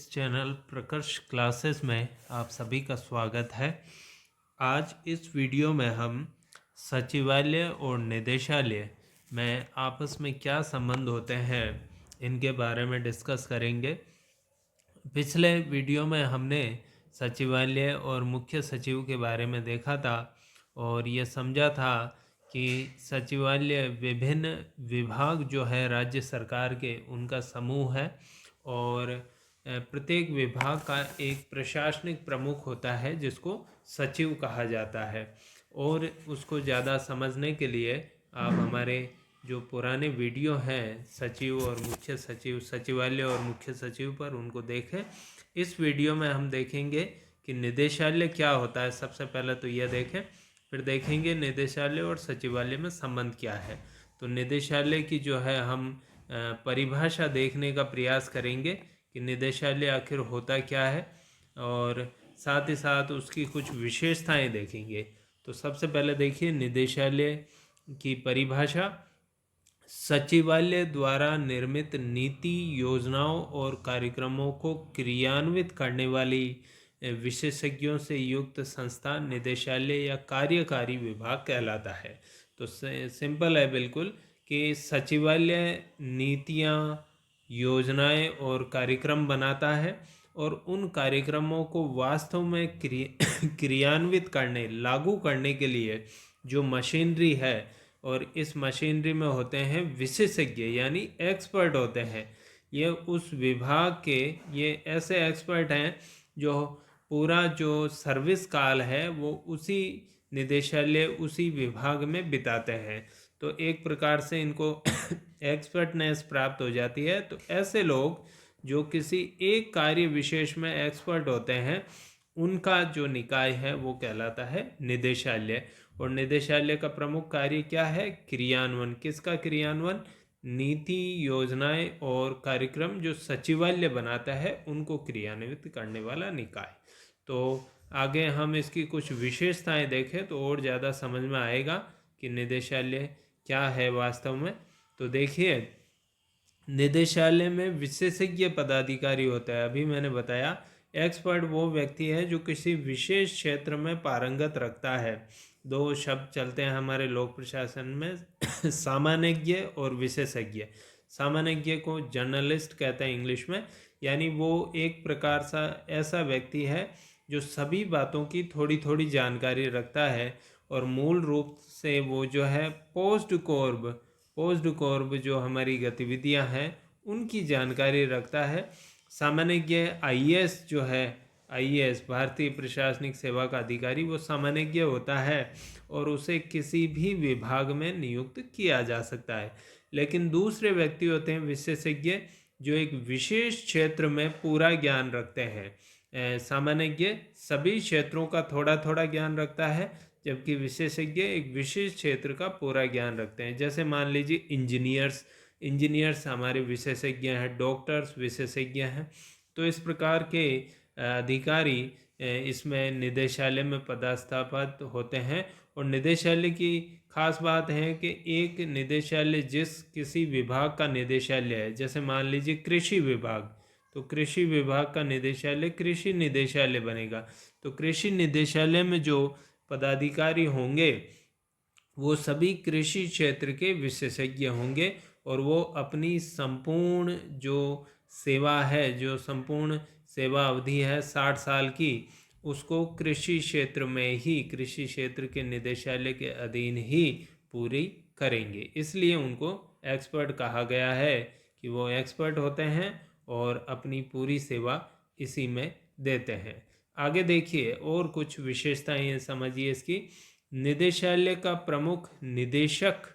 इस channel प्रकर्ष classes में आप सभी का स्वागत है। आज इस वीडियो में हम सचिवालय और निदेशालय में आपस में क्या संबंध होते हैं इनके बारे में डिस्कस करेंगे। पिछले वीडियो में हमने सचिवालय और मुख्य सचिव के बारे में देखा था और ये समझा था कि सचिवालय विभिन्न विभाग जो है राज्य सरकार के उनका समूह है और प्रत्येक विभाग का एक प्रशासनिक प्रमुख होता है जिसको सचिव कहा जाता है। और उसको ज़्यादा समझने के लिए आप हमारे जो पुराने वीडियो हैं सचिव और मुख्य सचिव, सचिवालय और मुख्य सचिव पर, उनको देखें। इस वीडियो में हम देखेंगे कि निदेशालय क्या होता है। सबसे पहले तो यह देखें, फिर देखेंगे निदेशालय और सचिवालय में संबंध क्या है। तो निदेशालय की जो है हम परिभाषा देखने का प्रयास करेंगे कि निदेशालय आखिर होता क्या है और साथ ही साथ उसकी कुछ विशेषताएं देखेंगे। तो सबसे पहले देखिए निदेशालय की परिभाषा। सचिवालय द्वारा निर्मित नीति, योजनाओं और कार्यक्रमों को क्रियान्वित करने वाली विशेषज्ञों से युक्त संस्था निदेशालय या कार्यकारी विभाग कहलाता है। तो सिंपल है बिल्कुल कि सचिवालय नीतियाँ, योजनाएं और कार्यक्रम बनाता है और उन कार्यक्रमों को वास्तव में क्रियान्वित करने, लागू करने के लिए जो मशीनरी है, और इस मशीनरी में होते हैं विशेषज्ञ यानी एक्सपर्ट होते हैं। ये उस विभाग के ये ऐसे एक्सपर्ट हैं जो पूरा जो सर्विस काल है वो उसी निदेशालय, उसी विभाग में बिताते हैं। तो एक प्रकार से इनको एक्सपर्टनेस प्राप्त हो जाती है। तो ऐसे लोग जो किसी एक कार्य विशेष में एक्सपर्ट होते हैं उनका जो निकाय है वो कहलाता है निदेशालय। और निदेशालय का प्रमुख कार्य क्या है? क्रियान्वयन। किसका क्रियान्वयन? नीति, योजनाएं और कार्यक्रम जो सचिवालय बनाता है उनको क्रियान्वित करने वाला निकाय। तो आगे हम इसकी कुछ विशेषताएं देखें तो और ज़्यादा समझ में आएगा कि निदेशालय क्या है वास्तव में। तो देखिए, निदेशालय में विशेषज्ञ पदाधिकारी होता है। अभी मैंने बताया एक्सपर्ट वो व्यक्ति है जो किसी विशेष क्षेत्र में पारंगत रखता है। दो शब्द चलते हैं हमारे लोक प्रशासन में सामान्यज्ञ और विशेषज्ञ। सामान्यज्ञ को जर्नलिस्ट कहते हैं इंग्लिश में, यानी वो एक प्रकार सा ऐसा व्यक्ति है जो सभी बातों की थोड़ी थोड़ी जानकारी रखता है और मूल रूप से वो जो है पोस्ट कोर्ब जो हमारी गतिविधियां हैं उनकी जानकारी रखता है। सामान्यज्ञ आईएएस जो है, आईएएस भारतीय प्रशासनिक सेवा का अधिकारी, वो सामान्यज्ञ होता है और उसे किसी भी विभाग में नियुक्त किया जा सकता है। लेकिन दूसरे व्यक्ति होते हैं विशेषज्ञ जो एक विशेष क्षेत्र में पूरा ज्ञान रखते हैं। सामान्यज्ञ सभी क्षेत्रों का थोड़ा थोड़ा ज्ञान रखता है जबकि विशेषज्ञ एक विशेष क्षेत्र का पूरा ज्ञान रखते हैं। जैसे मान लीजिए इंजीनियर्स हमारे विशेषज्ञ हैं, डॉक्टर्स विशेषज्ञ हैं। तो इस प्रकार के अधिकारी इसमें निदेशालय में पदस्थापित होते हैं। और निदेशालय की खास बात है कि एक निदेशालय जिस किसी विभाग का निदेशालय है, जैसे मान लीजिए कृषि विभाग, तो कृषि विभाग का निदेशालय कृषि निदेशालय बनेगा। तो कृषि निदेशालय में जो पदाधिकारी होंगे वो सभी कृषि क्षेत्र के विशेषज्ञ होंगे और वो अपनी संपूर्ण जो सेवा है, जो संपूर्ण सेवा अवधि है 60 साल की, उसको कृषि क्षेत्र में ही, कृषि क्षेत्र के निदेशालय के अधीन ही पूरी करेंगे। इसलिए उनको एक्सपर्ट कहा गया है कि वो एक्सपर्ट होते हैं और अपनी पूरी सेवा इसी में देते हैं। आगे देखिए और कुछ विशेषताएं समझिए इसकी। निदेशालय का प्रमुख निदेशक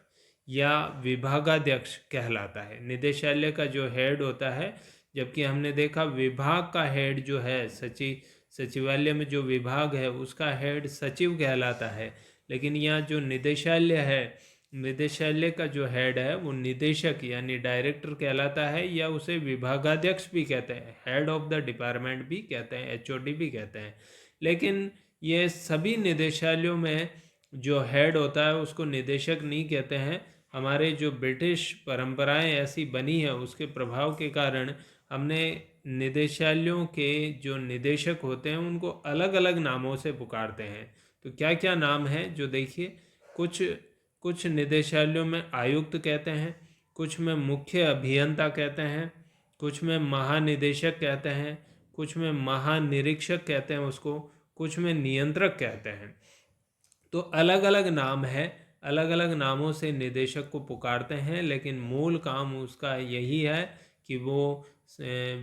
या विभागाध्यक्ष कहलाता है। निदेशालय का जो हेड होता है, जबकि हमने देखा विभाग का हेड जो है सचिवालय में जो विभाग है उसका हेड सचिव कहलाता है। लेकिन यहाँ जो निदेशालय है, निदेशालय का जो हेड है वो निदेशक यानी डायरेक्टर कहलाता है, या उसे विभागाध्यक्ष भी कहते हैं, हेड ऑफ द डिपार्टमेंट भी कहते हैं, एचओडी भी कहते हैं। लेकिन ये सभी निदेशालयों में जो हेड होता है उसको निदेशक नहीं कहते हैं। हमारे जो ब्रिटिश परंपराएं ऐसी बनी है उसके प्रभाव के कारण हमने निदेशालयों के जो निदेशक होते हैं उनको अलग अलग नामों से पुकारते हैं। तो क्या क्या नाम है जो देखिए, कुछ कुछ निदेशालयों में आयुक्त कहते हैं, कुछ में मुख्य अभियंता कहते हैं, कुछ में महानिदेशक कहते हैं, कुछ में महानिरीक्षक कहते हैं उसको, कुछ में नियंत्रक कहते हैं। तो अलग अलग नाम है, अलग अलग नामों से निदेशक को पुकारते हैं, लेकिन मूल काम उसका यही है कि वो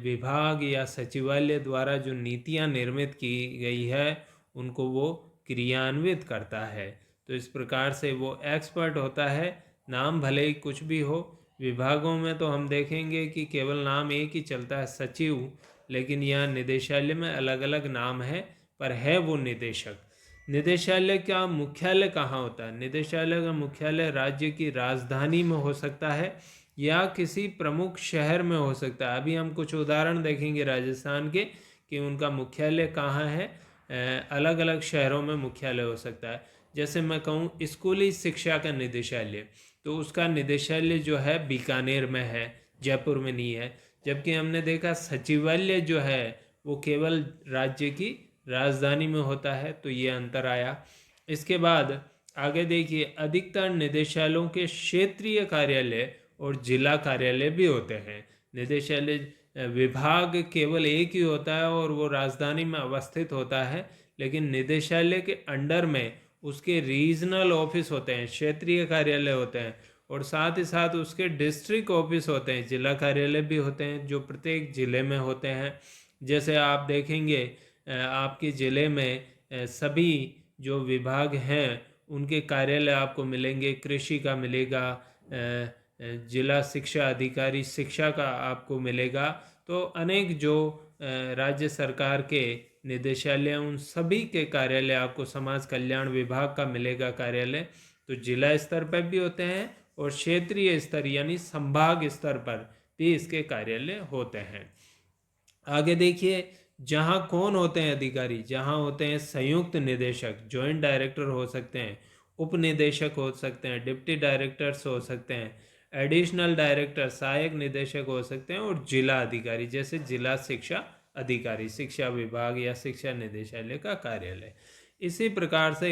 विभाग या सचिवालय द्वारा जो नीतियां निर्मित की गई है उनको वो क्रियान्वित करता है। तो इस प्रकार से वो एक्सपर्ट होता है। नाम भले ही कुछ भी हो, विभागों में तो हम देखेंगे कि केवल नाम एक ही चलता है, सचिव, लेकिन यहाँ निदेशालय में अलग अलग नाम है, पर है वो निदेशक। निदेशालय का मुख्यालय कहाँ होता है? निदेशालय का मुख्यालय राज्य की राजधानी में हो सकता है या किसी प्रमुख शहर में हो सकता है। अभी हम कुछ उदाहरण देखेंगे राजस्थान के कि उनका मुख्यालय कहाँ है। अलग अलग शहरों में मुख्यालय हो सकता है। जैसे मैं कहूँ स्कूली शिक्षा का निदेशालय, तो उसका निदेशालय जो है बीकानेर में है, जयपुर में नहीं है। जबकि हमने देखा सचिवालय जो है वो केवल राज्य की राजधानी में होता है। तो ये अंतर आया। इसके बाद आगे देखिए, अधिकतर निदेशालयों के क्षेत्रीय कार्यालय और जिला कार्यालय भी होते हैं। निदेशालय विभाग केवल एक ही होता है और वो राजधानी में अवस्थित होता है, लेकिन निदेशालय के अंडर में उसके रीजनल ऑफिस होते हैं, क्षेत्रीय कार्यालय होते हैं, और साथ ही साथ उसके डिस्ट्रिक्ट ऑफिस होते हैं, जिला कार्यालय भी होते हैं जो प्रत्येक जिले में होते हैं। जैसे आप देखेंगे आपके ज़िले में सभी जो विभाग हैं उनके कार्यालय आपको मिलेंगे। कृषि का मिलेगा, जिला शिक्षा अधिकारी शिक्षा का आपको मिलेगा। तो अनेक जो राज्य सरकार के निदेशालय उन सभी के कार्यालय आपको समाज कल्याण विभाग का मिलेगा कार्यालय। तो जिला स्तर पर भी होते हैं और क्षेत्रीय स्तर यानी संभाग स्तर पर भी इसके कार्यालय होते हैं। आगे देखिए, जहाँ कौन होते हैं अधिकारी? जहाँ होते हैं संयुक्त निदेशक, जॉइंट डायरेक्टर हो सकते हैं, उप निदेशक हो सकते हैं, डिप्टी डायरेक्टर्स हो सकते हैं, एडिशनल डायरेक्टर सहायक निदेशक हो सकते हैं, और जिला अधिकारी जैसे जिला शिक्षा अधिकारी, शिक्षा विभाग या शिक्षा निदेशालय का कार्यालय। इसी प्रकार से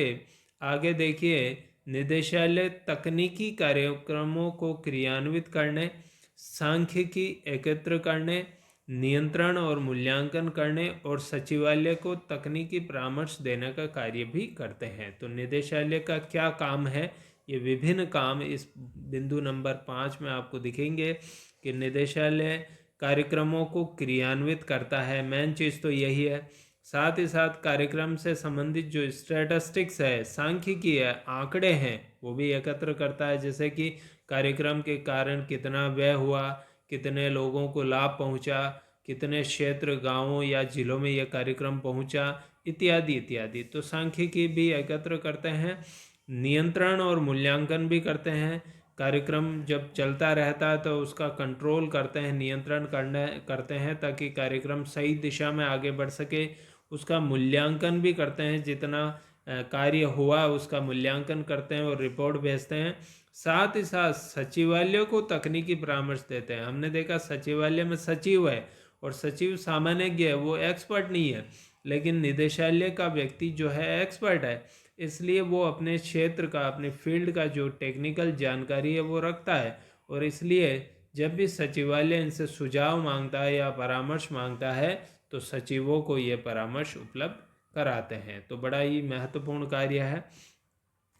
आगे देखिए, निदेशालय तकनीकी कार्यक्रमों को क्रियान्वित करने, सांख्यिकी एकत्र करने, नियंत्रण और मूल्यांकन करने और सचिवालय को तकनीकी परामर्श देने का कार्य भी करते हैं। तो निदेशालय का क्या काम है? ये विभिन्न काम इस बिंदु नंबर 5 में आपको दिखेंगे कि निदेशालय कार्यक्रमों को क्रियान्वित करता है, मेन चीज़ तो यही है। साथ ही साथ कार्यक्रम से संबंधित जो स्टैटिस्टिक्स है, सांख्यिकी है, आंकड़े हैं, वो भी एकत्र करता है। जैसे कि कार्यक्रम के कारण कितना व्यय हुआ, कितने लोगों को लाभ पहुंचा, कितने क्षेत्र गांवों या जिलों में यह कार्यक्रम पहुंचा, इत्यादि इत्यादि। तो सांख्यिकी भी एकत्र करते हैं, नियंत्रण और मूल्यांकन भी करते हैं। कार्यक्रम जब चलता रहता है तो उसका कंट्रोल करते हैं, नियंत्रण करते हैं ताकि कार्यक्रम सही दिशा में आगे बढ़ सके। उसका मूल्यांकन भी करते हैं, जितना कार्य हुआ उसका मूल्यांकन करते हैं और रिपोर्ट भेजते हैं। साथ ही साथ सचिवालय को तकनीकी परामर्श देते हैं। हमने देखा सचिवालय में सचिव है और सचिव सामान्यज्ञ है, वो एक्सपर्ट नहीं है, लेकिन निदेशालय का व्यक्ति जो है एक्सपर्ट है, इसलिए वो अपने क्षेत्र का, अपने फील्ड का जो टेक्निकल जानकारी है वो रखता है। और इसलिए जब भी सचिवालय इनसे सुझाव मांगता है या परामर्श मांगता है तो सचिवों को ये परामर्श उपलब्ध कराते हैं। तो बड़ा ही महत्वपूर्ण कार्य है।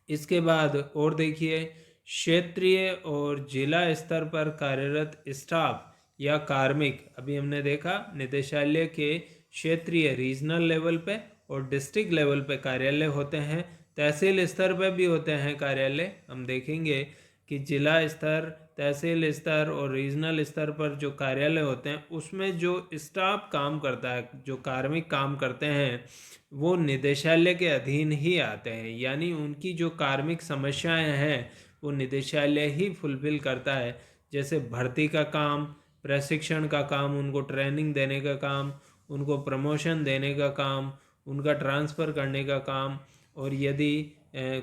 इसके बाद और देखिए, क्षेत्रीय और जिला स्तर पर कार्यरत स्टाफ या कार्मिक, अभी हमने देखा निदेशालय के क्षेत्रीय रीजनल लेवल पे और डिस्ट्रिक्ट लेवल पे कार्यालय होते हैं, तहसील स्तर पे भी होते हैं कार्यालय। हम देखेंगे कि जिला स्तर, तहसील स्तर और रीजनल स्तर पर जो कार्यालय होते हैं उसमें जो स्टाफ काम करता है, जो कार्मिक काम करते हैं, वो निदेशालय के अधीन ही आते हैं। यानी उनकी जो कार्मिक समस्याएं हैं वो निदेशालय ही फुलफिल करता है। जैसे भर्ती का काम, प्रशिक्षण का काम, उनको ट्रेनिंग देने का काम, उनको प्रमोशन देने का काम, उनका ट्रांसफ़र करने का काम, और यदि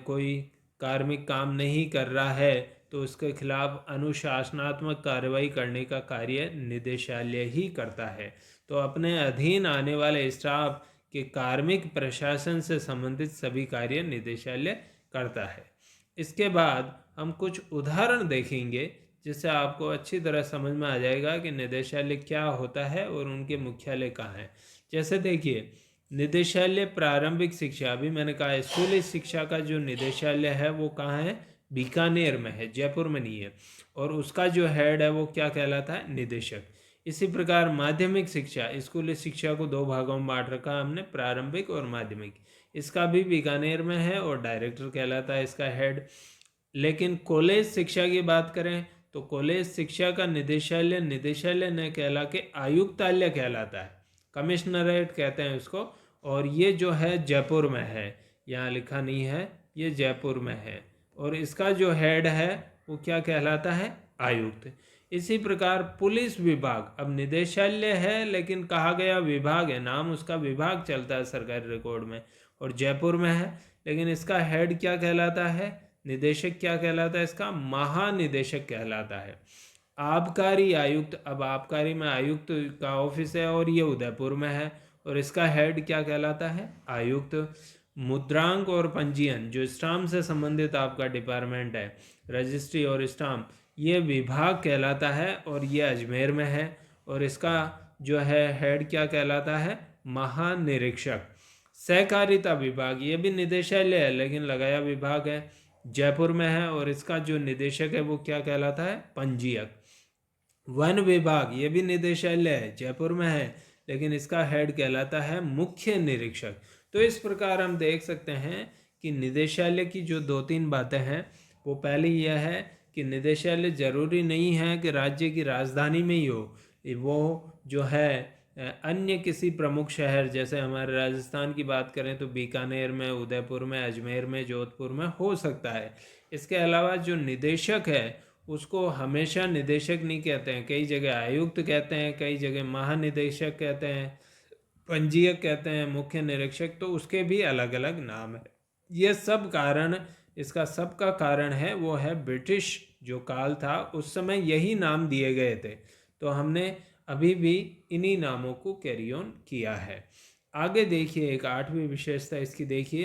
कोई कार्मिक काम नहीं कर रहा है तो उसके खिलाफ अनुशासनात्मक कार्रवाई करने का कार्य निदेशालय ही करता है। तो अपने अधीन आने वाले स्टाफ के कार्मिक प्रशासन से संबंधित सभी कार्य निदेशालय करता है। इसके बाद हम कुछ उदाहरण देखेंगे जिससे आपको अच्छी तरह समझ में आ जाएगा कि निदेशालय क्या होता है और उनके मुख्यालय कहाँ हैं। जैसे देखिए, निदेशालय प्रारंभिक शिक्षा, अभी मैंने कहा स्कूली शिक्षा का जो निदेशालय है वो कहाँ है, बीकानेर में है, जयपुर में नहीं है। और उसका जो हेड है वो क्या कहलाता है, निदेशक। इसी प्रकार माध्यमिक शिक्षा, स्कूली शिक्षा को दो भागों में बांट रखा हमने, प्रारंभिक और माध्यमिक। इसका भी बीकानेर में है और डायरेक्टर कहलाता है इसका हेड। लेकिन कॉलेज शिक्षा की बात करें तो कॉलेज शिक्षा का निदेशालय न कहला के आयुक्तालय कहलाता है, कमिश्नरेट कहते हैं उसको। और ये जो है जयपुर में है, यहाँ लिखा नहीं है, ये जयपुर में है। और इसका जो हेड है वो क्या कहलाता है, आयुक्त। इसी प्रकार पुलिस विभाग, अब निदेशालय है लेकिन कहा गया विभाग है, नाम उसका विभाग चलता है सरकारी रिकॉर्ड में, और जयपुर में है। लेकिन इसका हेड क्या कहलाता है, निदेशक क्या कहलाता है, इसका महानिदेशक कहलाता है। आबकारी आयुक्त, अब आबकारी में आयुक्त का ऑफिस है और ये उदयपुर में है और इसका हेड क्या कहलाता है, आयुक्त। मुद्रांक और पंजीयन, जो स्टाम्प से संबंधित आपका डिपार्टमेंट है, रजिस्ट्री और स्टाम्प, ये विभाग कहलाता है और ये अजमेर में है। और इसका जो है हेड क्या कहलाता है, महानिरीक्षक। सहकारिता विभाग, ये भी निदेशालय है लेकिन लगाया विभाग है, जयपुर में है और इसका जो निदेशक है वो क्या कहलाता है, पंजीयक। वन विभाग, ये भी निदेशालय है, जयपुर में है, लेकिन इसका हेड कहलाता है मुख्य निरीक्षक। तो इस प्रकार हम देख सकते हैं कि निदेशालय की जो दो तीन बातें हैं, वो पहली यह है कि निदेशालय जरूरी नहीं है कि राज्य की राजधानी में ही हो, वो जो है अन्य किसी प्रमुख शहर, जैसे हमारे राजस्थान की बात करें तो बीकानेर में, उदयपुर में, अजमेर में, जोधपुर में हो सकता है। इसके अलावा जो निदेशक है उसको हमेशा निदेशक नहीं कहते हैं, कई जगह आयुक्त कहते हैं, कई जगह महानिदेशक कहते हैं, पंजीयक कहते हैं, मुख्य निरीक्षक, तो उसके भी अलग अलग नाम है। ये सब कारण, इसका सबका कारण है वो है ब्रिटिश जो काल था उस समय यही नाम दिए गए थे। तो हमने अभी भी इन्हीं नामों को कैरी ऑन किया है। आगे देखिए, एक आठवीं विशेषता इसकी देखिए,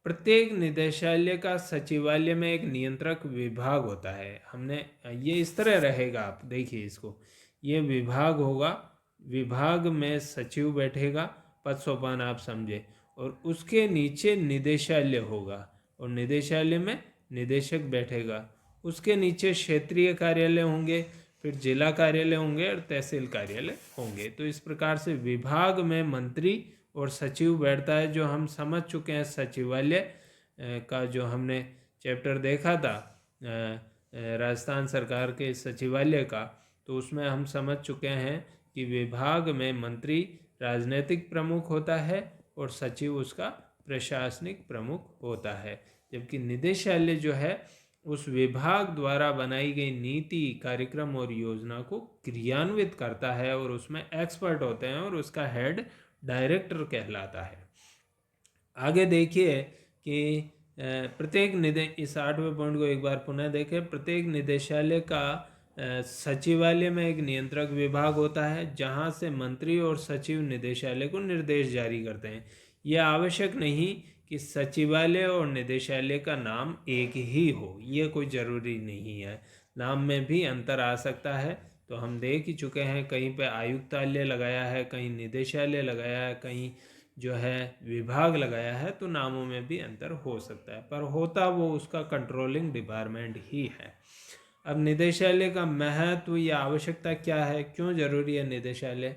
प्रत्येक निदेशालय का सचिवालय में एक नियंत्रक विभाग होता है। हमने ये इस तरह रहेगा, आप देखिए इसको, ये विभाग होगा, विभाग में सचिव बैठेगा, पद सोपान आप समझे, और उसके नीचे निदेशालय होगा और निदेशालय में निदेशक बैठेगा। उसके नीचे क्षेत्रीय कार्यालय होंगे, फिर जिला कार्यालय होंगे और तहसील कार्यालय होंगे। तो इस प्रकार से विभाग में मंत्री और सचिव बैठता है, जो हम समझ चुके हैं सचिवालय का जो हमने चैप्टर देखा था राजस्थान सरकार के सचिवालय का, तो उसमें हम समझ चुके हैं कि विभाग में मंत्री राजनीतिक प्रमुख होता है और सचिव उसका प्रशासनिक प्रमुख होता है। जबकि निदेशालय जो है उस विभाग द्वारा बनाई गई नीति, कार्यक्रम और योजना को क्रियान्वित करता है और उसमें एक्सपर्ट होते हैं और उसका हेड डायरेक्टर कहलाता है। आगे देखिए कि प्रत्येक इस 8वें पॉइंट को एक बार पुनः देखें। प्रत्येक निदेशालय का सचिवालय में एक नियंत्रक विभाग होता है जहां से मंत्री और सचिव निदेशालय को निर्देश जारी करते हैं। यह आवश्यक नहीं कि सचिवालय और निदेशालय का नाम एक ही हो, ये कोई ज़रूरी नहीं है, नाम में भी अंतर आ सकता है। तो हम देख ही चुके हैं, कहीं पे आयुक्तालय लगाया है, कहीं निदेशालय लगाया है, कहीं जो है विभाग लगाया है, तो नामों में भी अंतर हो सकता है, पर होता वो उसका कंट्रोलिंग डिपार्टमेंट ही है। अब निदेशालय का महत्व या आवश्यकता क्या है, क्यों जरूरी है निदेशालय?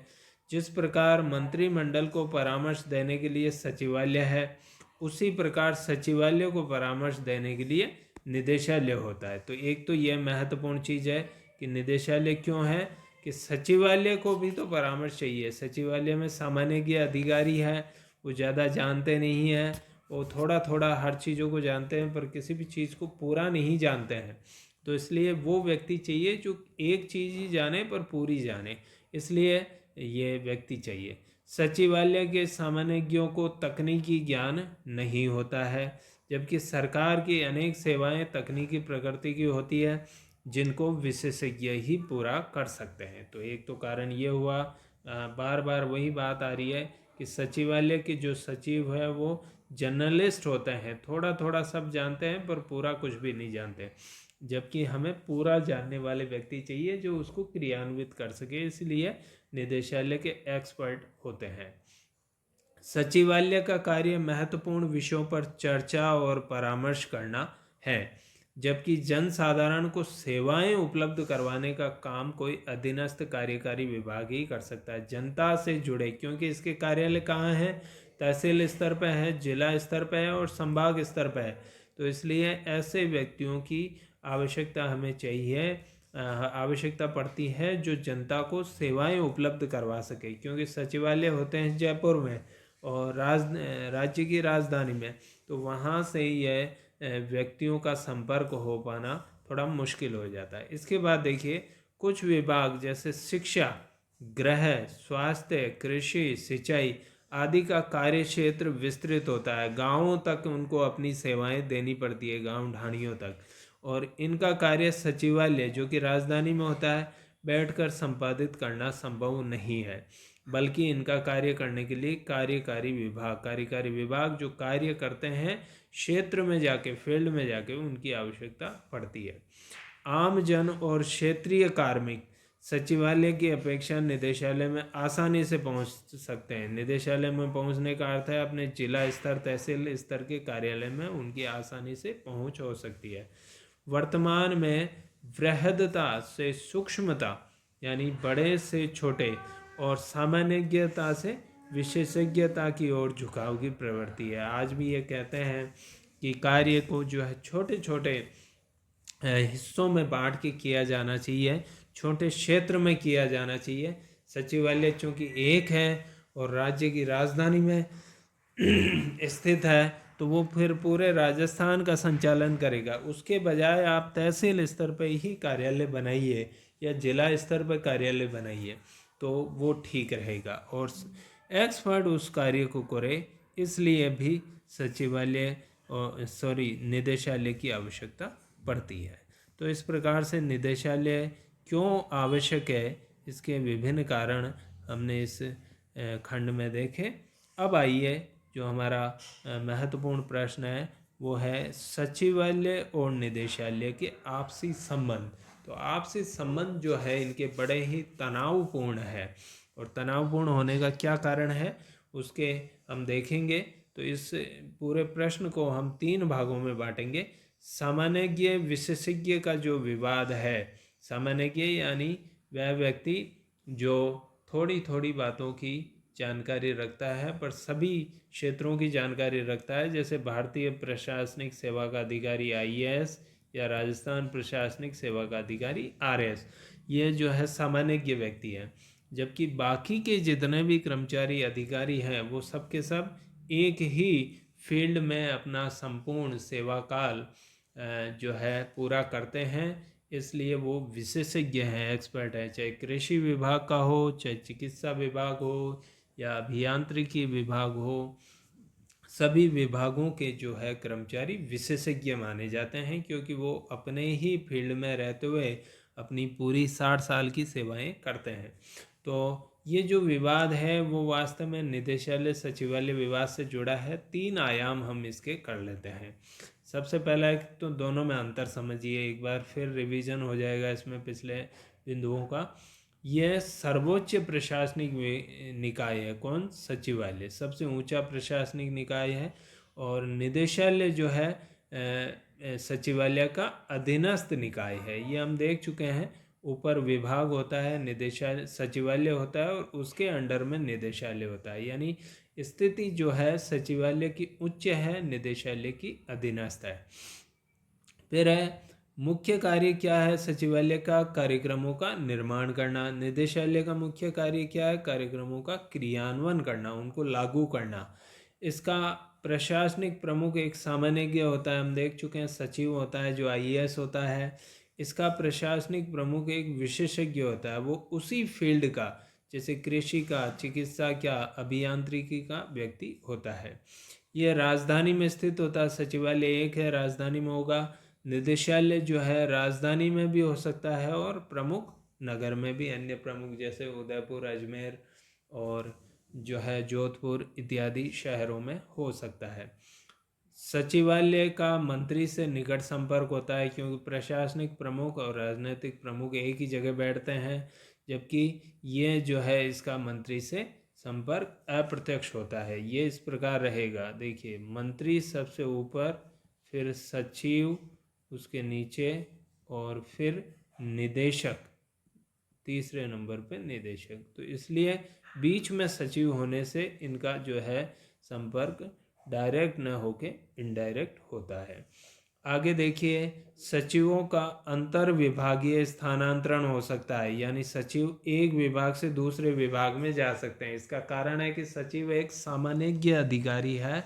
जिस प्रकार मंत्रिमंडल को परामर्श देने के लिए सचिवालय है, उसी प्रकार सचिवालय को परामर्श देने के लिए निदेशालय होता है। तो एक तो यह महत्वपूर्ण चीज़ है कि निदेशालय क्यों है, कि सचिवालय को भी तो परामर्श चाहिए। सचिवालय में सामान्य के अधिकारी हैं, वो ज़्यादा जानते नहीं हैं, वो थोड़ा थोड़ा हर चीज़ों को जानते हैं पर किसी भी चीज़ को पूरा नहीं जानते हैं। तो इसलिए वो व्यक्ति चाहिए जो एक चीज़ ही जाने पर पूरी जाने, इसलिए ये व्यक्ति चाहिए। सचिवालय के सामान्यज्ञों को तकनीकी ज्ञान नहीं होता है, जबकि सरकार की अनेक सेवाएं तकनीकी प्रकृति की होती है जिनको विशेषज्ञ ही पूरा कर सकते हैं। तो एक तो कारण ये हुआ, बार बार वही बात आ रही है कि सचिवालय के जो सचिव है वो जर्नलिस्ट होते हैं, थोड़ा थोड़ा सब जानते हैं पर पूरा कुछ भी नहीं जानते, जबकि हमें पूरा जानने वाले व्यक्ति चाहिए जो उसको क्रियान्वित कर सके, इसलिए निदेशालय के एक्सपर्ट होते हैं। सचिवालय का कार्य महत्वपूर्ण विषयों पर चर्चा और परामर्श करना है, जबकि जन साधारण को सेवाएं उपलब्ध करवाने का काम कोई अधीनस्थ कार्यकारी विभाग ही कर सकता है। जनता से जुड़े, क्योंकि इसके कार्यालय कहाँ हैं, तहसील स्तर पर है, जिला स्तर पर है और संभाग स्तर पर है, तो इसलिए ऐसे व्यक्तियों की आवश्यकता हमें चाहिए, आवश्यकता पड़ती है जो जनता को सेवाएं उपलब्ध करवा सके, क्योंकि सचिवालय होते हैं जयपुर में और राज्य की राजधानी में, तो वहाँ से यह व्यक्तियों का संपर्क हो पाना थोड़ा मुश्किल हो जाता है। इसके बाद देखिए, कुछ विभाग जैसे शिक्षा, गृह, स्वास्थ्य, कृषि, सिंचाई आदि का कार्य क्षेत्र विस्तृत होता है, गांवों तक उनको अपनी सेवाएं देनी पड़ती है, गांव ढाणियों तक, और इनका कार्य सचिवालय जो कि राजधानी में होता है बैठकर संपादित करना संभव नहीं है, बल्कि इनका कार्य करने के लिए कार्यकारी विभाग जो कार्य करते हैं क्षेत्र में जाके, फील्ड में जाके, उनकी आवश्यकता पड़ती है। आम जन और क्षेत्रीय कार्मिक सचिवालय की अपेक्षा निदेशालय में आसानी से पहुंच सकते हैं। निदेशालय में पहुंचने का अर्थ है अपने जिला स्तर, तहसील स्तर के कार्यालय में उनकी आसानी से पहुंच हो सकती है। वर्तमान में वृहदता से सूक्ष्मता यानी बड़े से छोटे और सामान्यज्ञता से विशेषज्ञता की ओर झुकाव की प्रवृत्ति है। आज भी ये कहते हैं कि कार्य को जो है छोटे छोटे हिस्सों में बांट के किया जाना चाहिए, छोटे क्षेत्र में किया जाना चाहिए। सचिवालय चूँकि एक है और राज्य की राजधानी में स्थित है, तो वो फिर पूरे राजस्थान का संचालन करेगा। उसके बजाय आप तहसील स्तर पर ही कार्यालय बनाइए या जिला स्तर पर कार्यालय बनाइए, तो वो ठीक रहेगा और एक्सपर्ट उस कार्य को करे। इसलिए भी सचिवालय निदेशालय की आवश्यकता पड़ती है। तो इस प्रकार से निदेशालय क्यों आवश्यक है, इसके विभिन्न कारण हमने इस खंड में देखे। अब आइए, जो हमारा महत्वपूर्ण प्रश्न है वो है सचिवालय और निदेशालय के आपसी संबंध। तो आपसी संबंध जो है इनके बड़े ही तनावपूर्ण है, और तनावपूर्ण होने का क्या कारण है उसके हम देखेंगे। तो इस पूरे प्रश्न को हम 3 भागों में बांटेंगे। सामान्यज्ञ विशेषज्ञ का जो विवाद है, सामान्यज्ञ यानी वह व्यक्ति जो थोड़ी थोड़ी बातों की जानकारी रखता है पर सभी क्षेत्रों की जानकारी रखता है, जैसे भारतीय प्रशासनिक सेवा का अधिकारी IAS या राजस्थान प्रशासनिक सेवा का अधिकारी RS, ये जो है सामान्यज्ञ व्यक्ति है। जबकि बाकी के जितने भी कर्मचारी अधिकारी हैं वो सब के सब एक ही फील्ड में अपना संपूर्ण सेवा काल जो है पूरा करते हैं, इसलिए वो विशेषज्ञ हैं, एक्सपर्ट हैं। चाहे कृषि विभाग का हो, चाहे चिकित्सा विभाग हो या अभियांत्रिकी विभाग हो, सभी विभागों के जो है कर्मचारी विशेषज्ञ माने जाते हैं, क्योंकि वो अपने ही फील्ड में रहते हुए अपनी पूरी 60 साल की सेवाएं करते हैं। तो ये जो विवाद है वो वास्तव में निदेशालय सचिवालय विवाद से जुड़ा है। 3 आयाम हम इसके कर लेते हैं। सबसे पहला एक तो दोनों में अंतर समझिए, एक बार फिर रिवीजन हो जाएगा इसमें पिछले बिंदुओं का। यह सर्वोच्च प्रशासनिक निकाय है। कौन? सचिवालय सबसे ऊंचा प्रशासनिक निकाय है, और निदेशालय जो है सचिवालय का अधीनस्थ निकाय है। ये हम देख चुके हैं। ऊपर विभाग होता है, निदेशालय सचिवालय होता है और उसके अंडर में निदेशालय होता है, यानी स्थिति जो है सचिवालय की उच्च है, निदेशालय की अधीनस्थ है। फिर है मुख्य कार्य क्या है सचिवालय का? कार्यक्रमों का निर्माण करना। निदेशालय का मुख्य कार्य क्या है? कार्यक्रमों का क्रियान्वयन करना, उनको लागू करना। इसका प्रशासनिक प्रमुख एक सामान्यज्ञ होता है, हम देख चुके हैं। सचिव होता है जो IAS होता है। इसका प्रशासनिक प्रमुख एक विशेषज्ञ होता है, वो उसी फील्ड का, जैसे कृषि का, चिकित्सा का, अभियांत्रिकी का व्यक्ति होता है। यह राजधानी में स्थित होता है। सचिवालय एक है, राजधानी में होगा। निदेशालय जो है राजधानी में भी हो सकता है और प्रमुख नगर में भी, अन्य प्रमुख जैसे उदयपुर, अजमेर और जो है जोधपुर इत्यादि शहरों में हो सकता है। सचिवालय का मंत्री से निकट संपर्क होता है, क्योंकि प्रशासनिक प्रमुख और राजनीतिक प्रमुख एक ही जगह बैठते हैं, जबकि ये जो है इसका मंत्री से संपर्क अप्रत्यक्ष होता है। ये इस प्रकार रहेगा, देखिए, मंत्री सबसे ऊपर, फिर सचिव उसके नीचे, और फिर निदेशक तीसरे नंबर पे निदेशक। तो इसलिए बीच में सचिव होने से इनका जो है संपर्क डायरेक्ट न होके इनडायरेक्ट होता है। आगे देखिए, सचिवों का अंतर विभागीय स्थानांतरण हो सकता है, यानी सचिव एक विभाग से दूसरे विभाग में जा सकते हैं। इसका कारण है कि सचिव एक सामान्यज्ञ अधिकारी है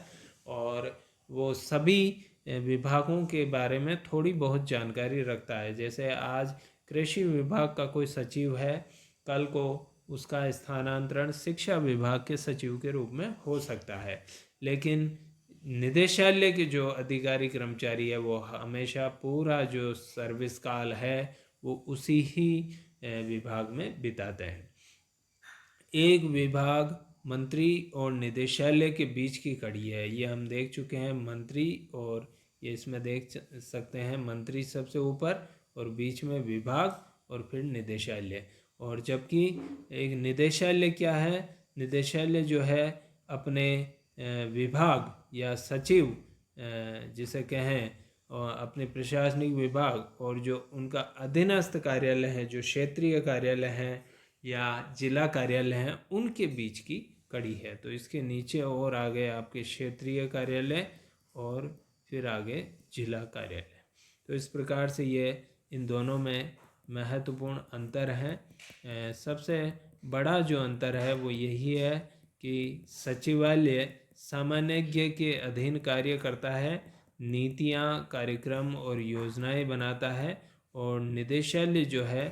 और वो सभी विभागों के बारे में थोड़ी बहुत जानकारी रखता है। जैसे आज कृषि विभाग का कोई सचिव है, कल को उसका स्थानांतरण शिक्षा विभाग के सचिव के रूप में हो सकता है। लेकिन निदेशालय के जो अधिकारी कर्मचारी है वो हमेशा पूरा जो सर्विस काल है वो उसी ही विभाग में बिताते हैं। एक विभाग मंत्री और निदेशालय के बीच की कड़ी है, ये हम देख चुके हैं। मंत्री, और ये इसमें देख सकते हैं मंत्री सबसे ऊपर और बीच में विभाग और फिर निदेशालय। और जबकि एक निदेशालय क्या है, निदेशालय जो है अपने विभाग या सचिव जिसे कहें, अपने प्रशासनिक विभाग और जो उनका अधीनस्थ कार्यालय है, जो क्षेत्रीय कार्यालय हैं या जिला कार्यालय हैं, उनके बीच की कड़ी है। तो इसके नीचे और आगे आपके क्षेत्रीय कार्यालय और फिर आगे जिला कार्यालय। तो इस प्रकार से ये इन दोनों में महत्वपूर्ण अंतर है। सबसे बड़ा जो अंतर है वो यही है कि सचिवालय सामान्यज्ञ के अधीन कार्य करता है, नीतियाँ, कार्यक्रम और योजनाएं बनाता है, और निदेशालय जो है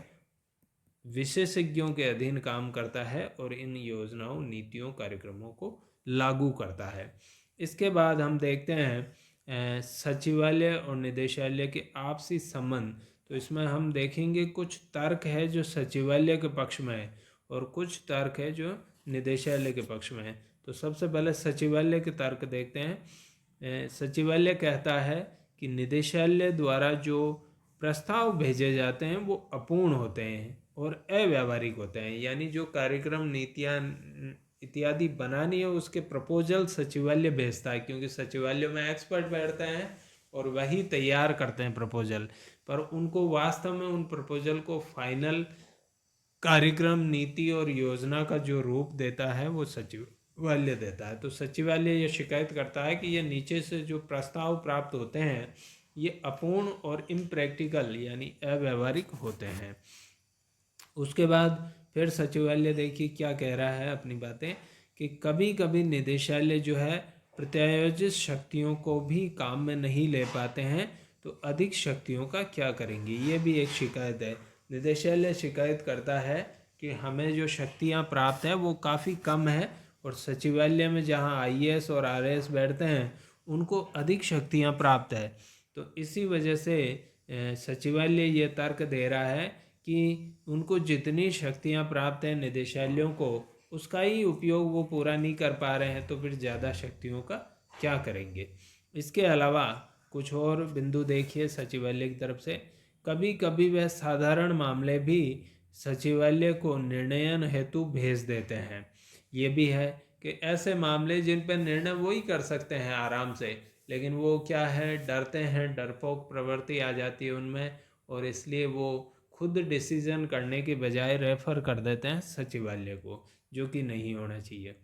विशेषज्ञों के अधीन काम करता है और इन योजनाओं, नीतियों, कार्यक्रमों को लागू करता है। इसके बाद हम देखते हैं सचिवालय और निदेशालय के आपसी संबंध। तो इसमें हम देखेंगे कुछ तर्क है जो सचिवालय के पक्ष में है और कुछ तर्क है जो निदेशालय के पक्ष में है। तो सबसे पहले सचिवालय के तर्क देखते हैं। सचिवालय कहता है कि निदेशालय द्वारा जो प्रस्ताव भेजे जाते हैं वो अपूर्ण होते हैं और अव्यावहारिक होते हैं, यानी जो कार्यक्रम, नीतियाँ इत्यादि बनानी है उसके प्रपोजल सचिवालय भेजता है, क्योंकि सचिवालय में एक्सपर्ट बैठते हैं और वही तैयार करते हैं प्रपोजल, पर उनको वास्तव में उन प्रपोजल को फाइनल कार्यक्रम, नीति और योजना का जो रूप देता है वो सचिवालय देता है। तो सचिवालय ये शिकायत करता है कि ये नीचे से जो प्रस्ताव प्राप्त होते हैं ये अपूर्ण और इम्प्रैक्टिकल यानी अव्यावहारिक होते हैं। उसके बाद फिर सचिवालय देखिए क्या कह रहा है अपनी बातें, कि कभी कभी निदेशालय जो है प्रत्यायोजित शक्तियों को भी काम में नहीं ले पाते हैं, तो अधिक शक्तियों का क्या करेंगे, ये भी एक शिकायत है। निदेशालय शिकायत करता है कि हमें जो शक्तियां प्राप्त हैं वो काफ़ी कम है, और सचिवालय में जहां आईएएस और आरएएस बैठते हैं उनको अधिक शक्तियां प्राप्त है। तो इसी वजह से सचिवालय ये तर्क दे रहा है कि उनको जितनी शक्तियां प्राप्त हैं निदेशालयों को, उसका ही उपयोग वो पूरा नहीं कर पा रहे हैं, तो फिर ज़्यादा शक्तियों का क्या करेंगे। इसके अलावा कुछ और बिंदु देखिए सचिवालय की तरफ से। कभी कभी वह साधारण मामले भी सचिवालय को निर्णयन हेतु भेज देते हैं। ये भी है कि ऐसे मामले जिन पर निर्णय वो ही कर सकते हैं आराम से, लेकिन वो क्या है, डरते हैं, डरपोक प्रवृत्ति आ जाती है उनमें, और इसलिए वो खुद डिसीजन करने के बजाय रेफर कर देते हैं सचिवालय को, जो कि नहीं होना चाहिए।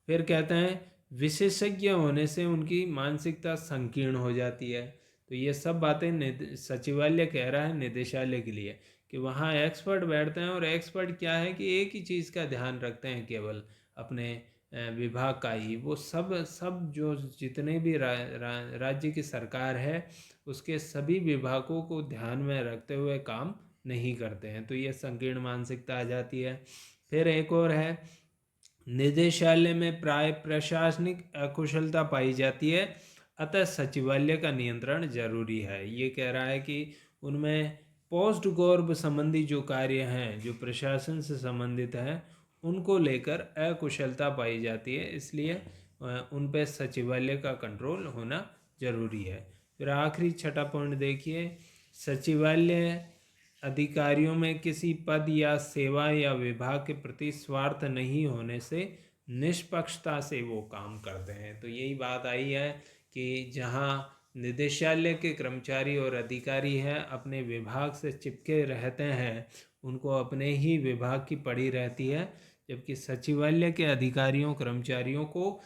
फिर कहते हैं विशेषज्ञ होने से उनकी मानसिकता संकीर्ण हो जाती है। तो ये सब बातें सचिवालय कह रहा है निदेशालय के लिए, कि वहाँ एक्सपर्ट बैठते हैं और एक्सपर्ट क्या है कि एक ही चीज़ का ध्यान रखते हैं, केवल अपने विभाग का ही। वो सब जो जितने भी राज्य की सरकार है उसके सभी विभागों को ध्यान में रखते हुए काम नहीं करते हैं, तो ये संकीर्ण मानसिकता आ जाती है। फिर एक और है, निदेशालय में प्राय प्रशासनिक अकुशलता पाई जाती है, अतः सचिवालय का नियंत्रण जरूरी है। ये कह रहा है कि उनमें पोस्ट गौरव संबंधी जो कार्य हैं, जो प्रशासन से संबंधित हैं, उनको लेकर अकुशलता पाई जाती है, इसलिए उन पे सचिवालय का कंट्रोल होना जरूरी है। फिर आखिरी छठा पॉइंट देखिए, सचिवालय अधिकारियों में किसी पद या सेवा या विभाग के प्रति स्वार्थ नहीं होने से निष्पक्षता से वो काम करते हैं। तो यही बात आई है कि जहाँ निदेशालय के कर्मचारी और अधिकारी हैं अपने विभाग से चिपके रहते हैं, उनको अपने ही विभाग की पड़ी रहती है, जबकि सचिवालय के अधिकारियों कर्मचारियों को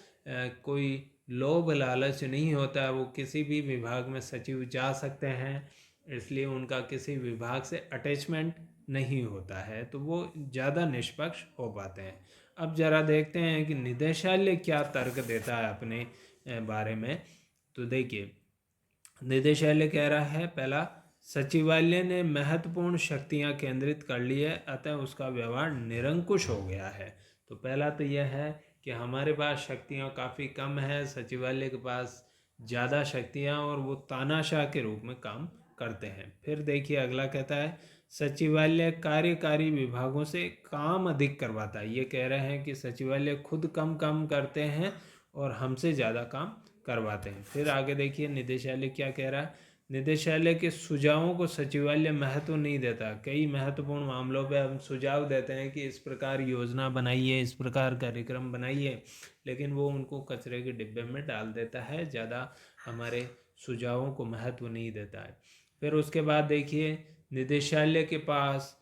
कोई लोभ लालच नहीं होता है, वो किसी भी विभाग में सचिव जा सकते हैं, इसलिए उनका किसी विभाग से अटैचमेंट नहीं होता है, तो वो ज़्यादा निष्पक्ष हो पाते हैं। अब ज़रा देखते हैं कि निदेशालय क्या तर्क देता है अपने बारे में। तो देखिए, निदेशालय कह रहा है, पहला, सचिवालय ने महत्वपूर्ण शक्तियां केंद्रित कर ली है, अतः उसका व्यवहार निरंकुश हो गया है। तो पहला तो यह है कि हमारे पास शक्तियां काफ़ी कम है, सचिवालय के पास ज़्यादा शक्तियां, और वो तानाशाह के रूप में काम करते हैं। फिर देखिए अगला कहता है, सचिवालय कार्यकारी विभागों से काम अधिक करवाता है। ये कह रहे हैं कि सचिवालय खुद कम काम करते हैं और हमसे ज़्यादा काम करवाते हैं। फिर आगे देखिए निदेशालय क्या कह रहा है, निदेशालय के सुझावों को सचिवालय महत्व नहीं देता। कई महत्वपूर्ण मामलों पर हम सुझाव देते हैं कि इस प्रकार योजना बनाइए, इस प्रकार कार्यक्रम बनाइए, लेकिन वो उनको कचरे के डिब्बे में डाल देता है, ज़्यादा हमारे सुझावों को महत्व नहीं देता है। फिर उसके बाद देखिए, निदेशालय के पास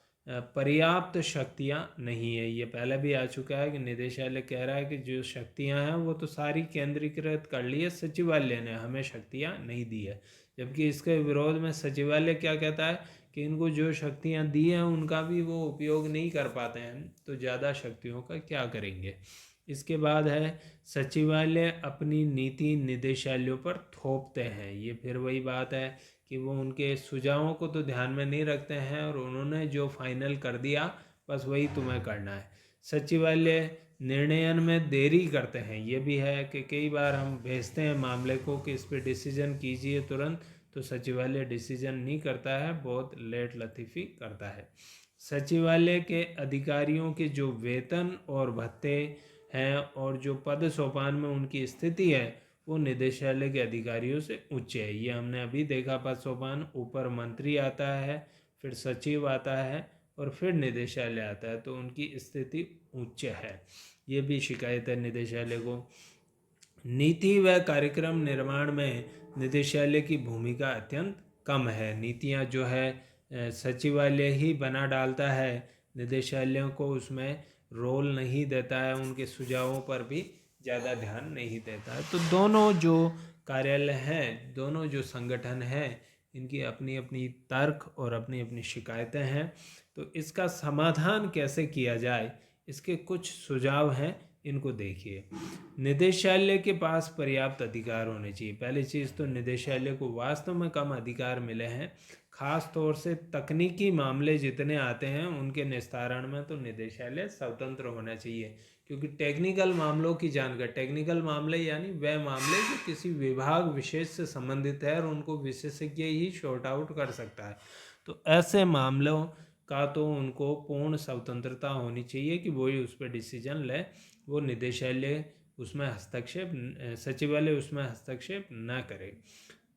पर्याप्त शक्तियां नहीं है। ये पहले भी आ चुका है कि निदेशालय कह रहा है कि जो शक्तियां हैं वो तो सारी केंद्रीकृत कर ली है, सचिवालय ने हमें शक्तियां नहीं दी है। जबकि इसके विरोध में सचिवालय क्या कहता है कि इनको जो शक्तियां दी हैं उनका भी वो उपयोग नहीं कर पाते हैं, तो ज़्यादा शक्तियों का क्या करेंगे। इसके बाद है, सचिवालय अपनी नीति निदेशालयों पर थोपते हैं। ये फिर वही बात है कि वो उनके सुझावों को तो ध्यान में नहीं रखते हैं, और उन्होंने जो फाइनल कर दिया बस वही तुम्हें करना है। सचिवालय निर्णयन में देरी करते हैं। ये भी है कि कई बार हम भेजते हैं मामले को कि इस पर डिसीजन कीजिए तुरंत, तो सचिवालय डिसीजन नहीं करता है, बहुत लेट लतीफ़ी करता है। सचिवालय के अधिकारियों के जो वेतन और भत्ते हैं और जो पद सोपान में उनकी स्थिति है, वो निदेशालय के अधिकारियों से उच्च है। ये हमने अभी देखा, पद सोपान ऊपर मंत्री आता है, फिर सचिव आता है, और फिर निदेशालय आता है, तो उनकी स्थिति उच्च है। ये भी शिकायत है निदेशालय को। नीति व कार्यक्रम निर्माण में निदेशालय की भूमिका अत्यंत कम है। नीतियाँ जो है सचिवालय ही बना डालता है, निदेशालयों को उसमें रोल नहीं देता है, उनके सुझावों पर भी ज़्यादा ध्यान नहीं देता है। तो दोनों जो कार्यालय हैं, दोनों जो संगठन हैं, इनकी अपनी अपनी तर्क और अपनी अपनी शिकायतें हैं। तो इसका समाधान कैसे किया जाए, इसके कुछ सुझाव हैं, इनको देखिए। निदेशालय के पास पर्याप्त अधिकार होने चाहिए। पहली चीज़ तो निदेशालय को वास्तव में कम अधिकार मिले हैं, खास तौर से तकनीकी मामले जितने आते हैं उनके निस्तारण में तो निदेशालय स्वतंत्र होना चाहिए, क्योंकि टेक्निकल मामलों की जानकारी, टेक्निकल मामले यानी वह मामले जो किसी विभाग विशेष से संबंधित है और उनको विशेषज्ञ ही सॉर्ट आउट कर सकता है, तो ऐसे मामलों का तो उनको पूर्ण स्वतंत्रता होनी चाहिए कि वो ही उस पर डिसीजन ले, वो निदेशालय उसमें हस्तक्षेप, सचिवालय उसमें हस्तक्षेप न करे।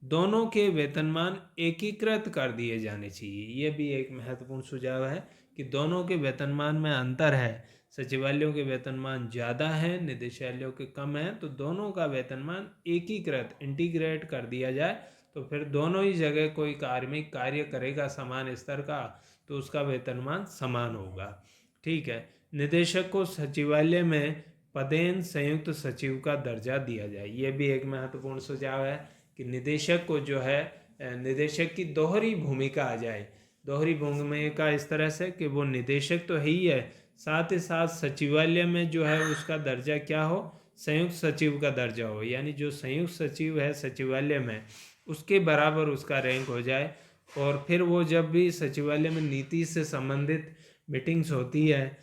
दोनों के वेतनमान एकीकृत कर दिए जाने चाहिए। ये भी एक महत्वपूर्ण सुझाव है कि दोनों के वेतनमान में अंतर है, सचिवालयों के वेतनमान ज़्यादा हैं, निदेशालयों के कम हैं, तो दोनों का वेतनमान एकीकृत, इंटीग्रेट कर दिया जाए, तो फिर दोनों ही जगह कोई कार्मिक कार्य करेगा समान स्तर का, तो उसका वेतनमान समान होगा। ठीक है। निदेशक को सचिवालय में पदेन संयुक्त सचिव का दर्जा दिया जाए। ये भी एक महत्वपूर्ण सुझाव है कि निदेशक को जो है, निदेशक की दोहरी भूमिका आ जाए। दोहरी भूमिका इस तरह से कि वो निदेशक तो है ही है, साथ ही साथ सचिवालय में जो है उसका दर्जा क्या हो, संयुक्त सचिव का दर्जा हो, यानी जो संयुक्त सचिव है सचिवालय में उसके बराबर उसका रैंक हो जाए। और फिर वो जब भी सचिवालय में नीति से संबंधित मीटिंग्स होती है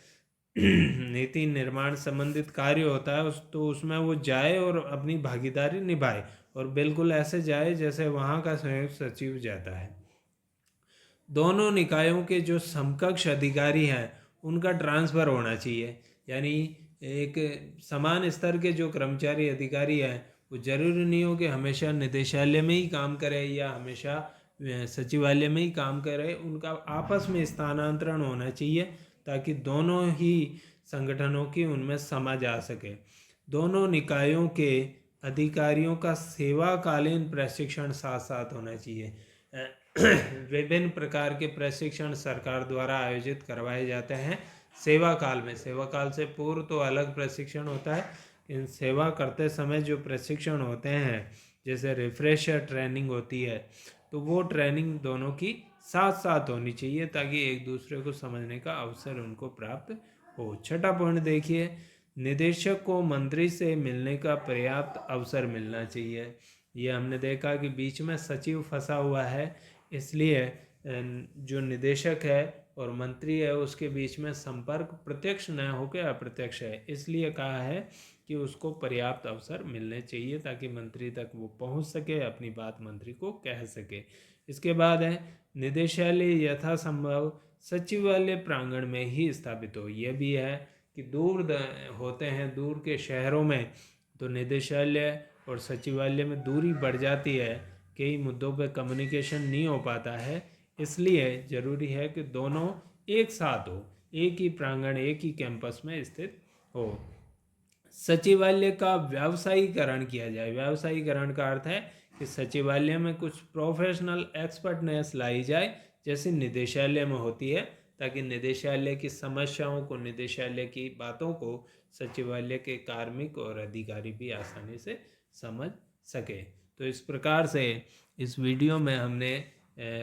नीति निर्माण संबंधित कार्य होता है तो उसमें वो जाए और अपनी भागीदारी निभाए, और बिल्कुल ऐसे जाए जैसे वहाँ का संयुक्त सचिव जाता है। दोनों निकायों के जो समकक्ष अधिकारी हैं उनका ट्रांसफ़र होना चाहिए, यानी एक समान स्तर के जो कर्मचारी अधिकारी हैं वो जरूरी नहीं हो कि हमेशा निदेशालय में ही काम करे या हमेशा सचिवालय में ही काम करे, उनका आपस में स्थानांतरण होना चाहिए ताकि दोनों ही संगठनों की उनमें समझ आ सके। दोनों निकायों के अधिकारियों का सेवाकालीन प्रशिक्षण साथ साथ होना चाहिए। विभिन्न प्रकार के प्रशिक्षण सरकार द्वारा आयोजित करवाए जाते हैं सेवा काल में। सेवा काल से पूर्व तो अलग प्रशिक्षण होता है, इन सेवा करते समय जो प्रशिक्षण होते हैं जैसे रिफ्रेशर ट्रेनिंग होती है, तो वो ट्रेनिंग दोनों की साथ साथ होनी चाहिए ताकि एक दूसरे को समझने का अवसर उनको प्राप्त हो। छठा पॉइंट देखिए, निदेशक को मंत्री से मिलने का पर्याप्त अवसर मिलना चाहिए। ये हमने देखा कि बीच में सचिव फंसा हुआ है, इसलिए जो निदेशक है और मंत्री है उसके बीच में संपर्क प्रत्यक्ष न होकर अप्रत्यक्ष है, इसलिए कहा है कि उसको पर्याप्त अवसर मिलने चाहिए ताकि मंत्री तक वो पहुंच सके, अपनी बात मंत्री को कह सके। इसके बाद है निदेशालय यथासंभव सचिवालय प्रांगण में ही स्थापित हो। यह भी है कि दूर होते हैं, दूर के शहरों में तो निदेशालय और सचिवालय में दूरी बढ़ जाती है, कई मुद्दों पे कम्युनिकेशन नहीं हो पाता है, इसलिए ज़रूरी है कि दोनों एक साथ हो, एक ही प्रांगण एक ही कैंपस में स्थित हो। सचिवालय का व्यावसायीकरण किया जाए। व्यावसायीकरण का अर्थ है कि सचिवालय में कुछ प्रोफेशनल एक्सपर्टनेस लाई जाए जैसे निदेशालय में होती है, ताकि निदेशालय की समस्याओं को, निदेशालय की बातों को सचिवालय के कार्मिक और अधिकारी भी आसानी से समझ सके। तो इस प्रकार से इस वीडियो में हमने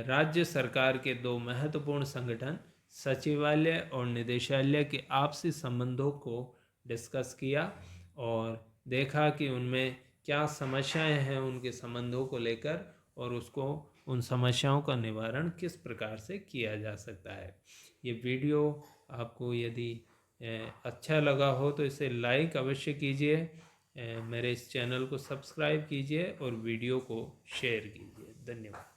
राज्य सरकार के दो महत्वपूर्ण संगठन सचिवालय और निदेशालय के आपसी संबंधों को डिस्कस किया और देखा कि उनमें क्या समस्याएं हैं उनके संबंधों को लेकर, और उसको उन समस्याओं का निवारण किस प्रकार से किया जा सकता है। ये वीडियो आपको यदि अच्छा लगा हो तो इसे लाइक अवश्य कीजिए, मेरे इस चैनल को सब्सक्राइब कीजिए और वीडियो को शेयर कीजिए। धन्यवाद।